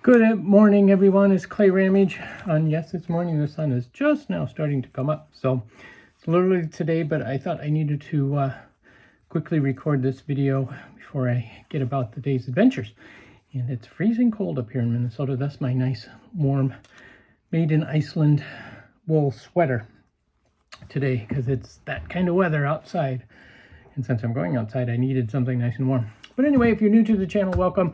Good morning, everyone. It's clayrammage. Yes, it's morning. The sun is just now starting to come up. So it's a little early today, but I thought I needed to quickly record this video before I get about the day's adventures. And it's freezing cold up here in Minnesota. That's my nice, warm, made in Iceland wool sweater today because it's that kind of weather outside. And since I'm going outside, I needed something nice and warm. But anyway, if you're new to the channel, welcome.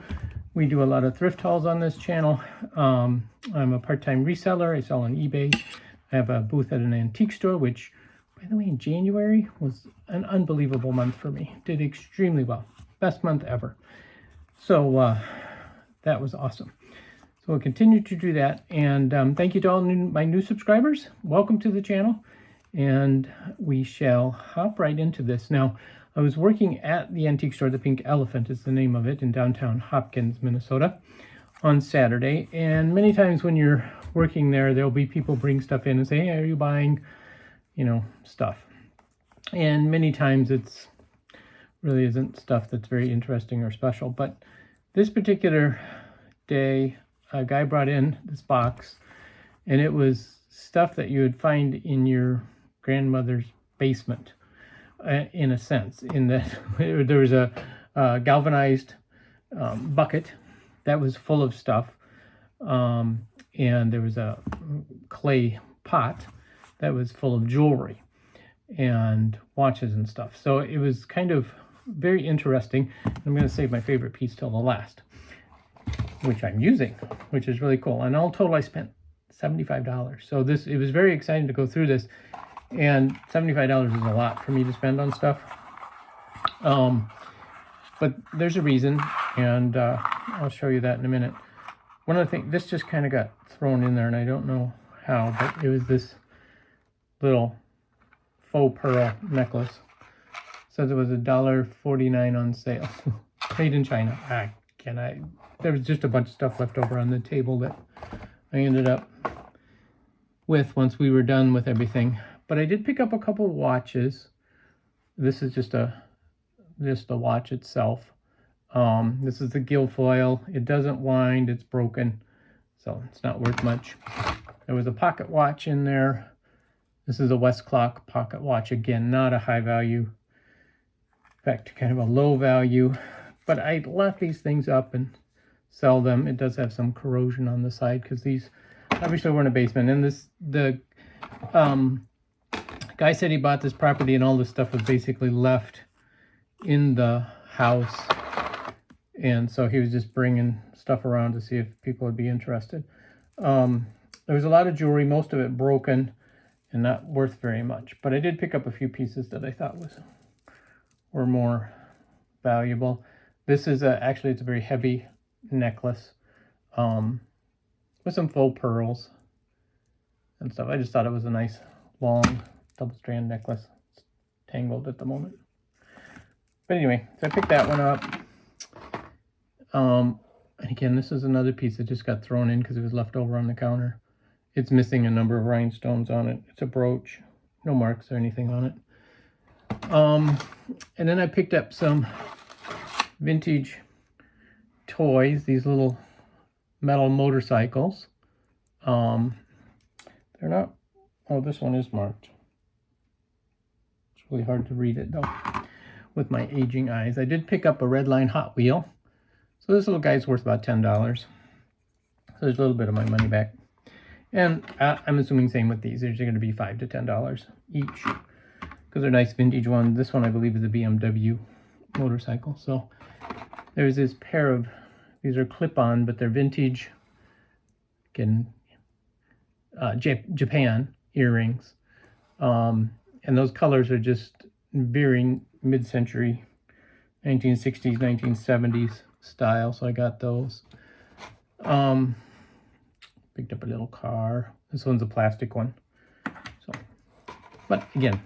We do a lot of thrift hauls on this channel. I'm a part-time reseller. I sell on eBay. I have a booth at an antique store, which, by the way, in January was an unbelievable month for me. Did extremely well. Best month ever. So that was awesome. So we'll continue to do that. And thank you to all my new subscribers. Welcome to the channel. And we shall hop right into this. Now, I was working at the antique store, the Pink Elephant is the name of it, in downtown Hopkins, Minnesota, on Saturday. And many times when you're working there, there'll be people bring stuff in and say, hey, are you buying, stuff? And many times it's really isn't stuff that's very interesting or special. But this particular day, a guy brought in this box, and it was stuff that you would find in your grandmother's basement. In a sense, in that there was a galvanized bucket that was full of stuff, and there was a clay pot that was full of jewelry and watches and stuff. So it was kind of very interesting. I'm going to save my favorite piece till the last, which I'm using, which is really cool. And all total, I spent $75. So it was very exciting to go through this. And $75 is a lot for me to spend on stuff. But there's a reason, and I'll show you that in a minute. One of the things, this just kind of got thrown in there, and I don't know how, but it was this little faux pearl necklace. It says it was $1.49 on sale. Made in China. There was just a bunch of stuff left over on the table that I ended up with once we were done with everything. But I did pick up a couple watches. This is just the watch itself. This is the gill foil. It doesn't wind. It's broken, so it's not worth much. There was a pocket watch in there. This is a Westclock pocket watch. Again, not a high value. In fact, kind of a low value. But I lock these things up and sell them. It does have some corrosion on the side because these obviously were in a basement. And the guy said he bought this property and all this stuff was basically left in the house. And so he was just bringing stuff around to see if people would be interested. There was a lot of jewelry, most of it broken and not worth very much. But I did pick up a few pieces that I thought were more valuable. This is actually, it's a very heavy necklace with some faux pearls and stuff. I just thought it was a nice long double strand necklace. It's tangled at the moment. But anyway, so I picked that one up. And again, this is another piece that just got thrown in because it was left over on the counter. It's missing a number of rhinestones on it. It's a brooch, no marks or anything on it. And then I picked up some vintage toys, these little metal motorcycles. They're not, oh, this one is marked. It's really hard to read it though with my aging eyes. I did pick up a Redline Hot Wheel. So this little guy's worth about $10. So there's a little bit of my money back. And I'm assuming same with these. They're going to be $5 to $10 each because they're nice vintage ones. This one I believe is a BMW motorcycle. So there's this pair of, these are clip-on, but they're vintage, again, Japan earrings. And those colors are just very mid-century 1960s, 1970s style. So I got those. Picked up a little car. This one's a plastic one. So, but again,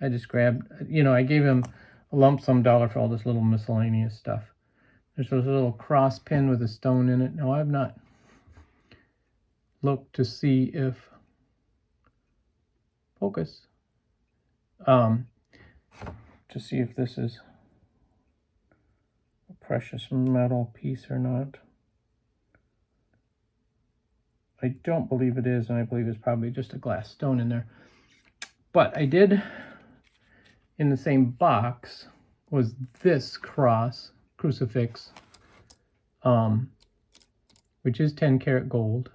I just grabbed, I gave him a lump sum dollar for all this little miscellaneous stuff. There's this little cross pin with a stone in it. Now, I've not looked to see if, focus, to see if this is a precious metal piece or not. I don't believe it is, and I believe it's probably just a glass stone in there. But I did, in the same box, was this crucifix, which is 10 karat gold.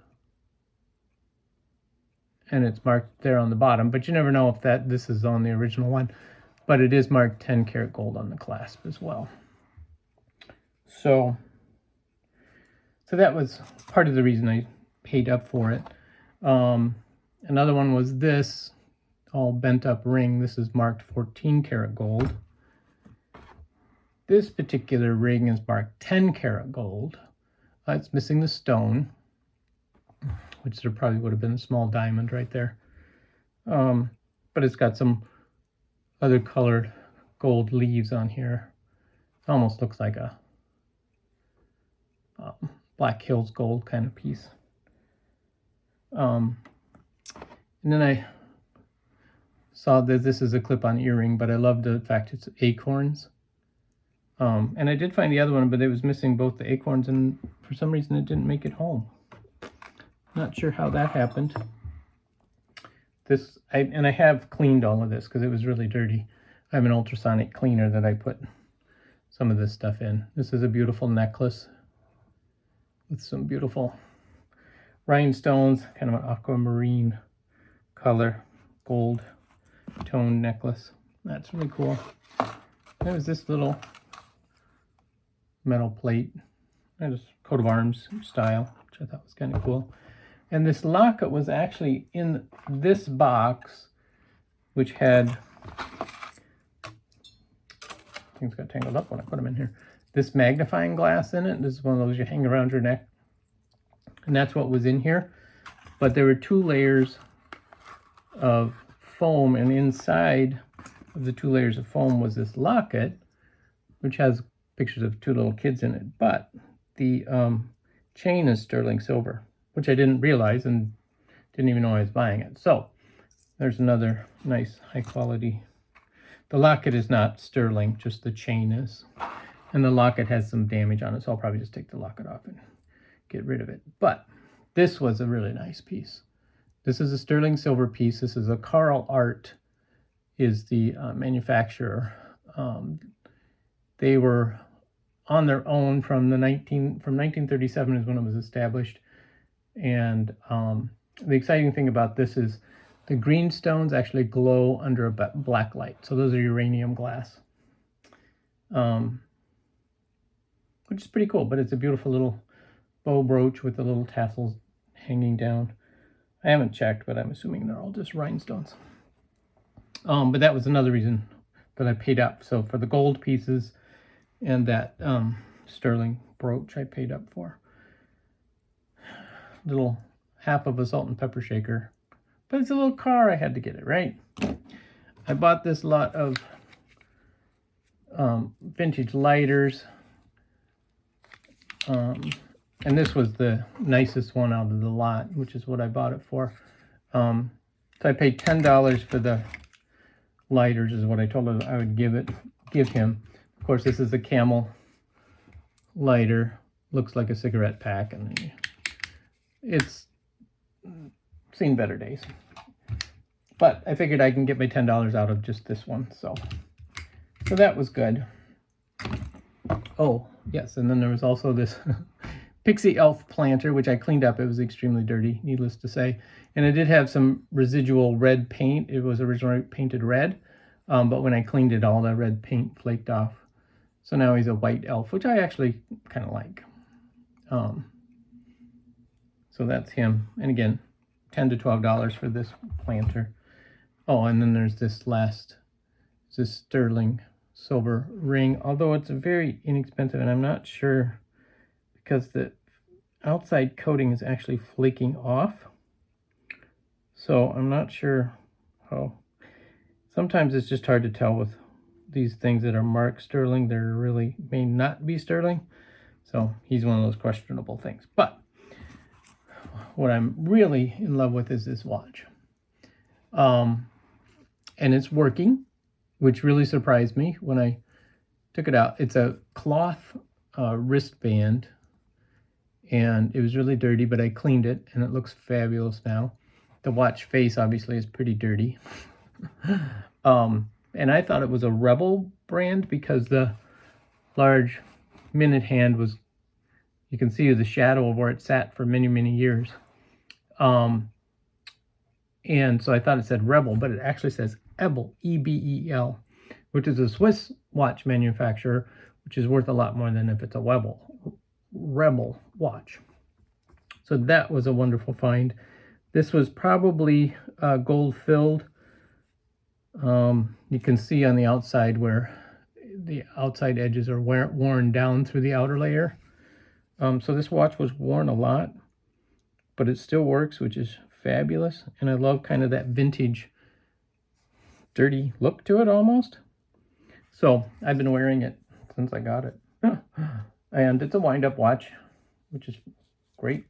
And it's marked there on the bottom, but you never know if this is on the original one. But it is marked 10 karat gold on the clasp as well. So that was part of the reason I paid up for it. Another one was this all bent up ring. This is marked 14 karat gold. This particular ring is marked 10 karat gold. It's missing the stone, which there probably would have been a small diamond right there. But it's got some other colored gold leaves on here. It almost looks like a Black Hills gold kind of piece. And then I saw that this is a clip-on earring, but I love the fact it's acorns. And I did find the other one, but it was missing both the acorns, and for some reason it didn't make it home. Not sure how that happened. I have cleaned all of this because it was really dirty. I have an ultrasonic cleaner that I put some of this stuff in. This is a beautiful necklace with some beautiful rhinestones, kind of an aquamarine color, gold tone necklace. That's really cool. There was this little metal plate, just coat of arms style, which I thought was kind of cool. And this locket was actually in this box, which had, things got tangled up when I put them in here, this magnifying glass in it. This is one of those you hang around your neck. And that's what was in here. But there were 2 layers of foam, and inside of the 2 layers of foam was this locket, which has pictures of 2 little kids in it. But the chain is sterling silver, which I didn't realize and didn't even know I was buying it. So there's another nice high quality. The locket is not sterling, just the chain is. And the locket has some damage on it, so I'll probably just take the locket off and get rid of it. But this was a really nice piece. This is a sterling silver piece. This is a Carl Art is the manufacturer. They were on their own from 1937 is when it was established. And the exciting thing about this is the green stones actually glow under a black light. So those are uranium glass, which is pretty cool. But it's a beautiful little bow brooch with the little tassels hanging down. I haven't checked, but I'm assuming they're all just rhinestones. But that was another reason that I paid up. So for the gold pieces and that sterling brooch, I paid up for. Little half of a salt and pepper shaker, but it's a little car. I had to get it right. I bought this lot of vintage lighters, and this was the nicest one out of the lot, which is what I bought it for. So I paid $10 for the lighters, is what I told her I would give him. Of course, this is a Camel lighter. Looks like a cigarette pack, and then it's seen better days. But I figured I can get my $10 out of just this one, so that was good. Oh, yes, and then there was also this Pixie Elf planter, which I cleaned up. It was extremely dirty, needless to say. And it did have some residual red paint. It was originally painted red, but when I cleaned it, all the red paint flaked off. So now he's a white elf, which I actually kind of like. So that's him. And again, $10 to $12 for this planter. Oh, and then there's this sterling silver ring, although it's very inexpensive, and I'm not sure because the outside coating is actually flaking off. So I'm not sure how. Sometimes it's just hard to tell with these things that are marked sterling. They really may not be sterling. So he's one of those questionable things. But what I'm really in love with is this watch. And it's working, which really surprised me when I took it out. It's a cloth wristband, and it was really dirty, but I cleaned it and it looks fabulous now. The watch face obviously is pretty dirty. And I thought it was a Rebel brand because the large minute hand was, you can see the shadow of where it sat for many, many years. And so I thought it said Rebel, but it actually says Ebel, E-B-E-L, which is a Swiss watch manufacturer, which is worth a lot more than if it's a Rebel watch. So that was a wonderful find. This was probably gold filled. You can see on the outside where the outside edges are worn down through the outer layer. So this watch was worn a lot, but it still works, which is fabulous. And I love kind of that vintage, dirty look to it almost. So I've been wearing it since I got it. And it's a wind-up watch, which is great.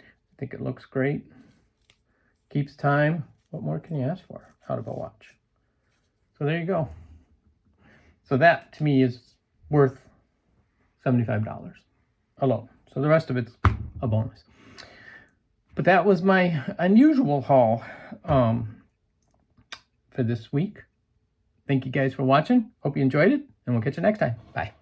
I think it looks great. Keeps time. What more can you ask for out of a watch? So there you go. So that, to me, is worth $75 alone. So the rest of it's a bonus. But that was my unusual haul for this week. Thank you guys for watching. Hope you enjoyed it, and we'll catch you next time. Bye.